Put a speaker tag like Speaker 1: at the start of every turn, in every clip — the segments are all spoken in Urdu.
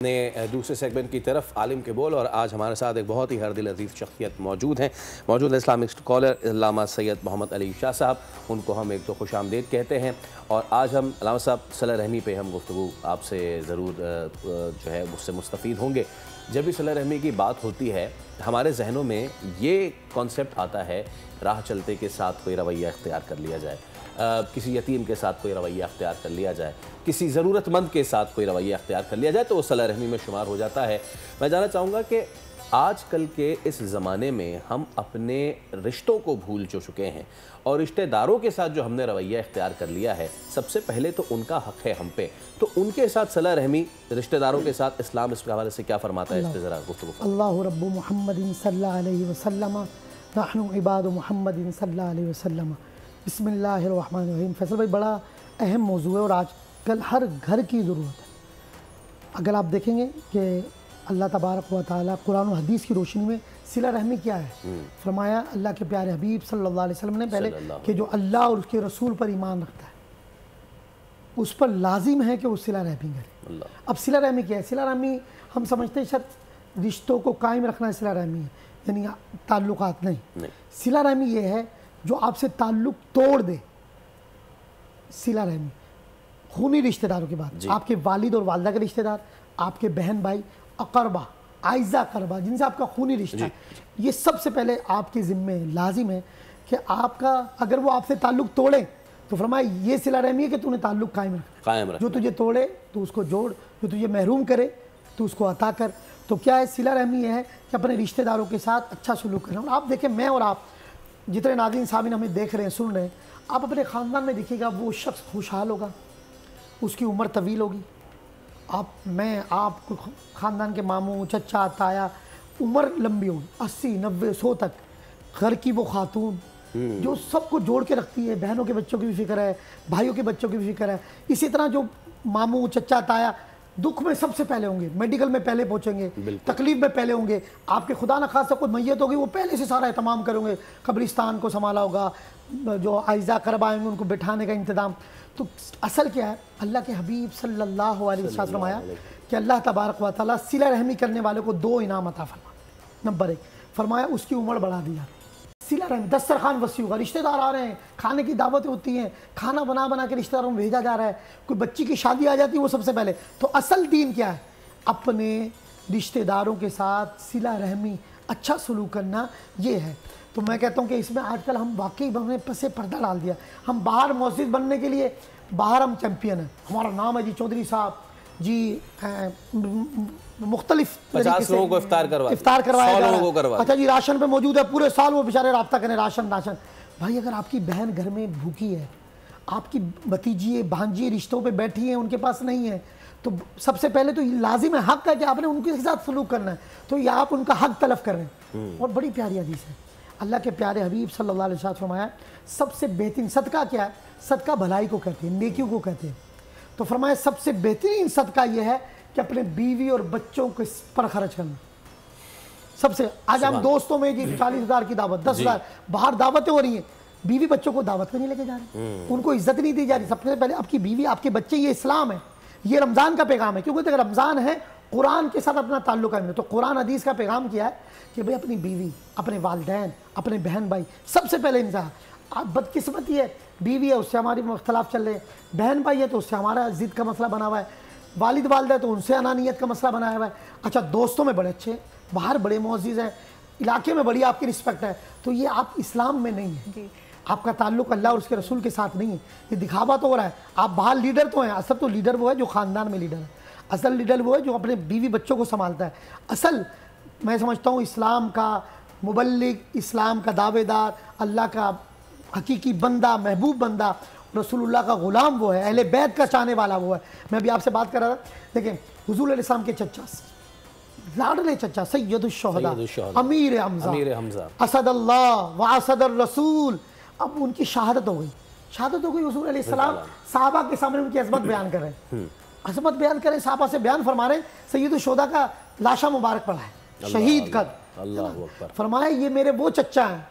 Speaker 1: نے دوسرے سیگمنٹ کی طرف عالم کے بول، اور آج ہمارے ساتھ ایک بہت ہی ہر دل عزیز شخصیت موجود ہے اسلامک اسکالر علامہ سید محمد علی شاہ صاحب. ان کو ہم ایک تو خوش آمدید کہتے ہیں، اور آج ہم علامہ صاحب صلہ رحمی پہ ہم گفتگو آپ سے ضرور جو ہے اس سے مستفید ہوں گے. جب بھی صلہ رحمی کی بات ہوتی ہے ہمارے ذہنوں میں یہ کانسیپٹ آتا ہے راہ چلتے کے ساتھ کوئی رویہ اختیار کر لیا جائے، کسی یتیم کے ساتھ کوئی رویہ اختیار کر لیا جائے، کسی ضرورت مند کے ساتھ کوئی رویہ اختیار کر لیا جائے تو وہ صلہ رحمی میں شمار ہو جاتا ہے. میں جاننا چاہوں گا کہ آج کل کے اس زمانے میں ہم اپنے رشتوں کو بھول چکے ہیں، اور رشتہ داروں کے ساتھ جو ہم نے رویہ اختیار کر لیا ہے سب سے پہلے تو ان کا حق ہے ہم پہ، تو ان کے ساتھ صلہ رحمی، رشتہ داروں کے ساتھ اسلام اس کے حوالے سے کیا فرماتا ہے؟ اس پہ ذرا گفتگو فرمائیں.
Speaker 2: اللہ رب محمد صلی اللہ علیہ وسلم نحن عباد محمد صلی اللہ علیہ وسلم. بسم اللہ الرحمن الرحیم. فیصل بھائی، بڑا اہم موضوع ہے اور آج کل ہر گھر کی ضرورت ہے. اگر آپ دیکھیں گے کہ اللہ تبارک و تعالیٰ قرآن و حدیث کی روشنی میں صلہ رحمی کیا ہے، فرمایا اللہ کے پیارے حبیب صلی اللہ علیہ وسلم نے پہلے کہ جو اللہ اور اس کے رسول پر ایمان رکھتا ہے اس پر لازم ہے کہ وہ صلہ رحمی کرے. اب صلہ رحمی کیا ہے؟ صلہ رحمی ہم سمجھتے ہیں شاید رشتوں کو قائم رکھنا صلہ رحمی ہے، یعنی تعلقات نہیں. صلہ رحمی یہ ہے جو آپ سے تعلق توڑ دے. صلہ رحمی خونی رشتہ داروں کی بات، آپ کے والد اور والدہ کے رشتہ دار، آپ کے بہن بھائی، اقربا، اعزہ اقربا جن سے آپ کا خونی رشتہ ہے، یہ سب سے پہلے آپ کے ذمہ لازم ہے کہ آپ کا اگر وہ آپ سے تعلق توڑے تو فرمایا یہ صلہ رحمی ہے کہ تو نے تعلق قائم رکھ. جو تجھے توڑے تو اس کو جوڑ، جو تجھے محروم کرے تو اس کو عطا کر. تو کیا ہے صلہ رحمی؟ یہ ہے کہ اپنے رشتہ داروں کے ساتھ اچھا سلوک کرنا. اور آپ دیکھیں، میں اور آپ جتنے ناظرین سامعین ہمیں دیکھ رہے ہیں، سن رہے ہیں، آپ اپنے خاندان میں دیکھیے گا وہ شخص خوشحال ہوگا، اس کی عمر طویل ہوگی. آپ خاندان کے ماموں، چچا، تایا، عمر لمبی ہوگی، 80، 90، 100 تک. گھر کی وہ خاتون جو سب کو جوڑ کے رکھتی ہے، بہنوں کے بچوں کی بھی فکر ہے، بھائیوں کے بچوں کی بھی فکر ہے. اسی طرح جو ماموں، چچا، تایا دکھ میں سب سے پہلے ہوں گے، میڈیکل میں پہلے پہنچیں گے، تکلیف میں پہلے ہوں گے. آپ کے خدا نخواستہ کوئی میت ہوگی وہ پہلے سے سارا اہتمام کریں گے، قبرستان کو سنبھالا ہوگا، جو اعزہ اقربا آئیں گے ان کو بٹھانے کا انتظام. تو اصل کیا ہے؟ اللہ کے حبیب صلی اللہ علیہ وسلم فرمایا کہ اللہ تبارک و تعالیٰ صلہ رحمی کرنے والے کو 2 انعام عطا فرما. نمبر 1 فرمایا اس کی عمر بڑھا دی جاتی. صلہ رحمی، دسترخوان وسیع ہوگا، رشتہ دار آ رہے ہیں، کھانے کی دعوتیں ہوتی ہیں، کھانا بنا بنا کے رشتہ داروں میں بھیجا جا رہا ہے، کوئی بچی کی شادی آ جاتی ہے وہ سب سے پہلے. تو اصل دین کیا ہے؟ اپنے رشتہ داروں کے ساتھ صلہ رحمی، اچھا سلوک کرنا، یہ ہے. تو میں کہتا ہوں کہ اس میں آج کل ہم واقعی ہمیں پسے پردہ ڈال دیا. ہم باہر مؤسس بننے کے لیے باہر ہم چیمپئن ہیں، ہمارا نام ہے جی چودھری صاحب جی، مختلف
Speaker 1: 50 لوگوں کو افطار
Speaker 2: کروایا جا
Speaker 1: لوگوں
Speaker 2: رہا ہے. اچھا جی، راشن پہ موجود ہے، پورے سال وہ بیچارے رابطہ کریں راشن. بھائی اگر آپ کی بہن گھر میں بھوکی ہے، آپ کی بھتیجی بھانجی رشتوں پہ بیٹھی ہیں، ان کے پاس نہیں ہے، تو سب سے پہلے تو یہ لازم ہے، حق ہے کہ آپ نے ان کے ساتھ سلوک کرنا ہے. تو یہ آپ ان کا حق تلف کر رہے ہیں. اور بڑی پیاری حدیث ہے، اللہ کے پیارے حبیب صلی اللہ علیہ وسلم فرمایا سب سے بہترین صدقہ کیا ہے؟ صدقہ بھلائی کو کہتے ہیں، نیکیوں کو کہتے ہیں. تو فرمایا سب سے بہترین صدقہ یہ ہے کہ اپنے بیوی اور بچوں کو پر خرچ کرنا. سب سے آج ہم دوستوں میں جی 40,000 کی دعوت، 10,000 باہر دعوتیں ہو رہی ہیں، بیوی بچوں کو دعوت میں نہیں لے کے جا رہے، ان کو عزت نہیں دی جا رہی. سب سے پہلے آپ کی بیوی، آپ کے بچے، یہ اسلام ہے، یہ رمضان کا پیغام ہے. کیونکہ اگر رمضان ہے، قرآن کے ساتھ اپنا تعلق ہے. تو قرآن حدیث کا پیغام کیا ہے کہ بھئی اپنی بیوی، اپنے والدین، اپنے بہن بھائی، سب سے پہلے انسان. آپ بدقسمتی ہے، بیوی ہے اس سے ہماری اختلاف چل رہے ہیں، بہن بھائی ہے تو اس سے ہمارا ضد کا مسئلہ بنا ہوا ہے، والد والدہ ہے تو ان سے انانیت کا مسئلہ بنایا ہوا ہے. اچھا دوستوں میں بڑے اچھے ہیں، باہر بڑے معزز ہیں، علاقے میں بڑی آپ کی رسپیکٹ ہے، تو یہ آپ اسلام میں نہیں ہے. آپ کا تعلق اللہ اور اس کے رسول کے ساتھ نہیں ہے. یہ دکھاوا تو ہو رہا ہے. آپ باہر لیڈر تو ہیں، اصل تو لیڈر وہ ہے جو خاندان میں لیڈر ہے. اصل لیڈر وہ ہے جو اپنے بیوی بچوں کو سنبھالتا ہے. اصل میں سمجھتا ہوں اسلام کا مبلغ، اسلام کا دعوے دار، اللہ کا حقیقی بندہ، محبوب بندہ، رسول اللہ کا غلام وہ ہے، اہل بیت کا چاہنے والا وہ ہے. میں بھی آپ سے بات کر رہا تھا، دیکھیں حضور علیہ السلام کے چچا، لاڈلے چچا، سید الشہداء، امیر حمزہ، اسد اللہ و اسد الرسول. اب ان کی شہادت ہو گئی. حضور علیہ السلام صحابہ کے سامنے ان کی عظمت بیان کر رہے ہیں، عظمت بیان کریں، صحابہ سے بیان فرما رہے ہیں. سید الشہداء کا لاشا مبارک پڑا ہے، شہید قد. فرمایا یہ میرے وہ چچا ہیں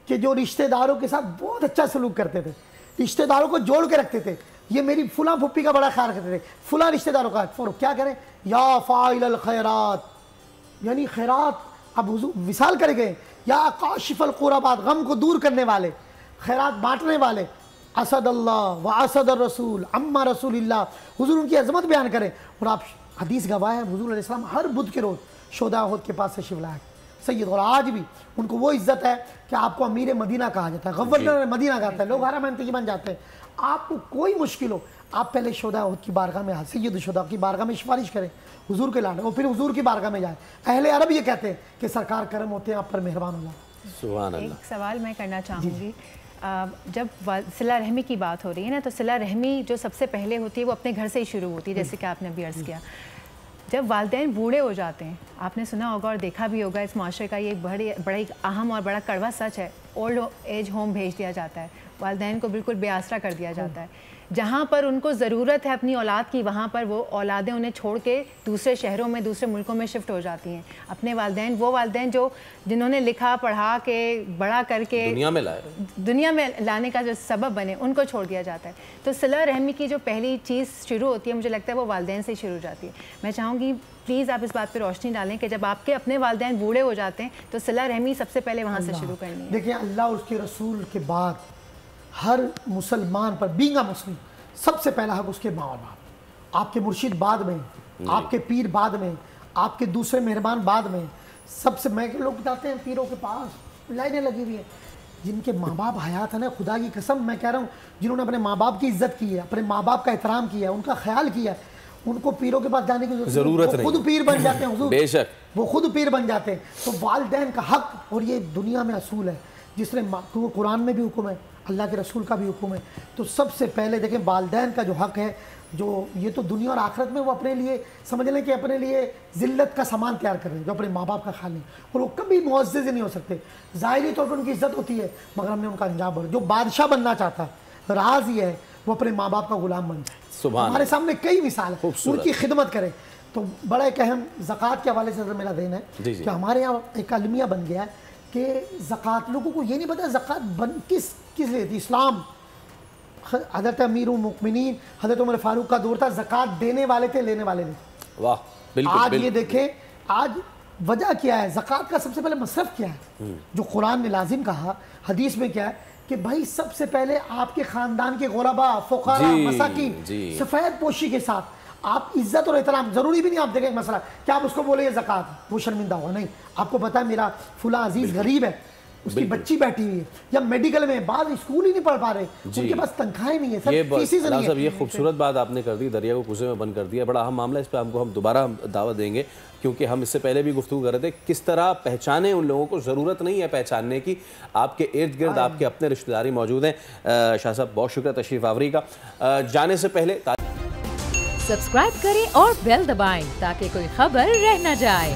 Speaker 2: کہ جو رشتہ داروں کے ساتھ بہت اچھا سلوک کرتے تھے، رشتہ داروں کو جوڑ کے رکھتے تھے. یہ میری فلاں پھپھی کا بڑا خیال کرتے تھے، فلاں رشتہ داروں کا، کیا کریں یا فاعل الخیرات، یعنی خیرات اب حضور وصال کرے گئے، یا کاشف القربات، غم کو دور کرنے والے، خیرات بانٹنے والے، اسد اللہ و اسد الرسول اما رسول اللہ، حضور ان کی عظمت بیان کریں. اور آپ حدیث گواہ ہے حضور علیہ السلام ہر بدھ کے روز شہداء احد کے پاس تشریف لائے سید، اور آج بھی ان کو وہ عزت ہے کہ آپ کو امیر مدینہ کہا جاتا ہے، گورنر مدینہ کہتا ہے، لوگ حرم انتظامی بن جاتے ہیں. آپ کو کوئی مشکل ہو آپ پہلے شہداء احد کی بارگاہ میں سید الشہداء کی بارگاہ میں سفارش کریں حضور کے لانے، اور پھر حضور کی بارگاہ میں جائیں. اہل عرب یہ کہتے ہیں کہ سرکار کرم ہوتے ہیں، آپ پر مہربان ہو جائیں.
Speaker 1: سبحان اللہ.
Speaker 3: ایک سوال میں کرنا چاہوں گی، جب صلہ رحمی کی بات ہو رہی ہے نا، تو صلہ رحمی جو سب سے پہلے ہوتی ہے وہ اپنے گھر سے ہی شروع ہوتی ہے، جیسے کہ آپ نے ابھی عرض کیا. جب والدین بوڑھے ہو جاتے ہیں، آپ نے سنا ہوگا اور دیکھا بھی ہوگا اس معاشرے کا یہ بڑا ایک اہم اور بڑا کڑوا سچ ہے، اولڈ ایج ہوم بھیج دیا جاتا ہے، والدین کو بالکل بے آسرا کر دیا جاتا ہے. جہاں پر ان کو ضرورت ہے اپنی اولاد کی، وہاں پر وہ اولادیں انہیں چھوڑ کے دوسرے شہروں میں دوسرے ملکوں میں شفٹ ہو جاتی ہیں. اپنے والدین، وہ والدین جنہوں نے لکھا پڑھا کے بڑا کر کے دنیا میں لانے کا جو سبب بنے، ان کو چھوڑ دیا جاتا ہے. تو صلہ رحمی کی جو پہلی چیز شروع ہوتی ہے، مجھے لگتا ہے وہ والدین سے ہی شروع ہو جاتی ہے. میں چاہوں گی پلیز آپ اس بات پہ روشنی ڈالیں کہ جب آپ کے اپنے والدین بوڑھے ہو جاتے ہیں تو صلہ رحمی سب سے پہلے وہاں سے شروع کرنی ہے.
Speaker 2: دیکھیں اللہ اور اس کے رسول کے بعد ہر مسلمان پر بینگا مسلم سب سے پہلا حق اس کے ماں باپ. آپ کے مرشد بعد میں، آپ کے پیر بعد میں، آپ کے دوسرے مہربان بعد میں. سب سے میں لوگ جاتے ہیں پیروں کے پاس، لائنیں لگی ہوئی ہیں، جن کے ماں باپ حیات ہیں نا، خدا کی قسم میں کہہ رہا ہوں، جنہوں نے اپنے ماں باپ کی عزت کی ہے، اپنے ماں باپ کا احترام کیا ہے، ان کا خیال کیا ہے، ان کو پیروں کے پاس جانے کی ضرورت نہیں، خود پیر بن جاتے ہیں حضور، بے شک وہ خود پیر بن جاتے ہیں. تو والدین کا حق، اور یہ دنیا میں اصول ہے جس نے قرآن میں بھی حکم ہے، اللہ کے رسول کا بھی حکم ہے. تو سب سے پہلے دیکھیں والدین کا جو حق ہے، جو یہ تو دنیا اور آخرت میں وہ اپنے لیے سمجھ لیں کہ اپنے لیے ذلت کا سامان تیار کر رہے ہیں، جو اپنے ماں باپ کا خیال نہیں، اور وہ کبھی معزز نہیں ہو سکتے. ظاہری طور پر ان کی عزت ہوتی ہے مگر ہم نے ان کا انجام بڑھا. جو بادشاہ بننا چاہتا ہے راز یہ ہے وہ اپنے ماں باپ کا غلام بن جائے. ہمارے سامنے کئی مثال ہیں، ان کی خدمت کرے. تو بڑا ایک اہم زکوٰۃ کے حوالے سے میرا دین ہے کہ ہمارے یہاں ایک المیہ بن گیا ہے کہ زکوٰۃ، لوگوں کو یہ نہیں پتا زکوٰۃ کس لیے تھی. اسلام، حضرت امیر المؤمنین حضرت عمر فاروق کا دور تھا، زکوٰۃ دینے والے تھے، لینے والے نہیں. واہ بالکل. آج یہ دیکھیں آج وجہ کیا ہے، زکوٰۃ کا سب سے پہلے مصرف کیا ہے، جو قرآن نے لازم کہا، حدیث میں کیا ہے کہ بھائی سب سے پہلے آپ کے خاندان کے غربا، فقراء، مساکین، سفید پوشی کے ساتھ آپ عزت اور احترام. ضروری بھی نہیں آپ دیکھیں مسئلہ کہ آپ اس کو بولے یہ زکوٰۃ، وہ شرمندہ ہوا نہیں. آپ کو پتا ہے میرا فلاں عزیز غریب ہے، اس کی بچی بیٹھی ہوئی ہے، یا میڈیکل میں بعض اسکول ہی نہیں پڑھ پا رہے، ان کے پاس تنخواہیں نہیں ہے، فیسز نہیں ہے.
Speaker 1: یہ خوبصورت بات آپ نے کر دی، دریا کو کوزے میں بند کر دیا. بڑا اہم معاملہ، اس پہ ہم دوبارہ دعوت دیں گے، کیونکہ ہم اس سے پہلے بھی گفتگو کر رہے تھے کس طرح پہچانے ان لوگوں کو. ضرورت نہیں ہے پہچاننے کی، آپ کے ارد گرد آپ کے اپنے رشتہ داری موجود ہیں. شاہ صاحب بہت شکریہ تشریف آوری کا. جانے سے پہلے
Speaker 4: سبسکرائب کریں اور بیل دبائیں تاکہ کوئی خبر رہ نہ جائے.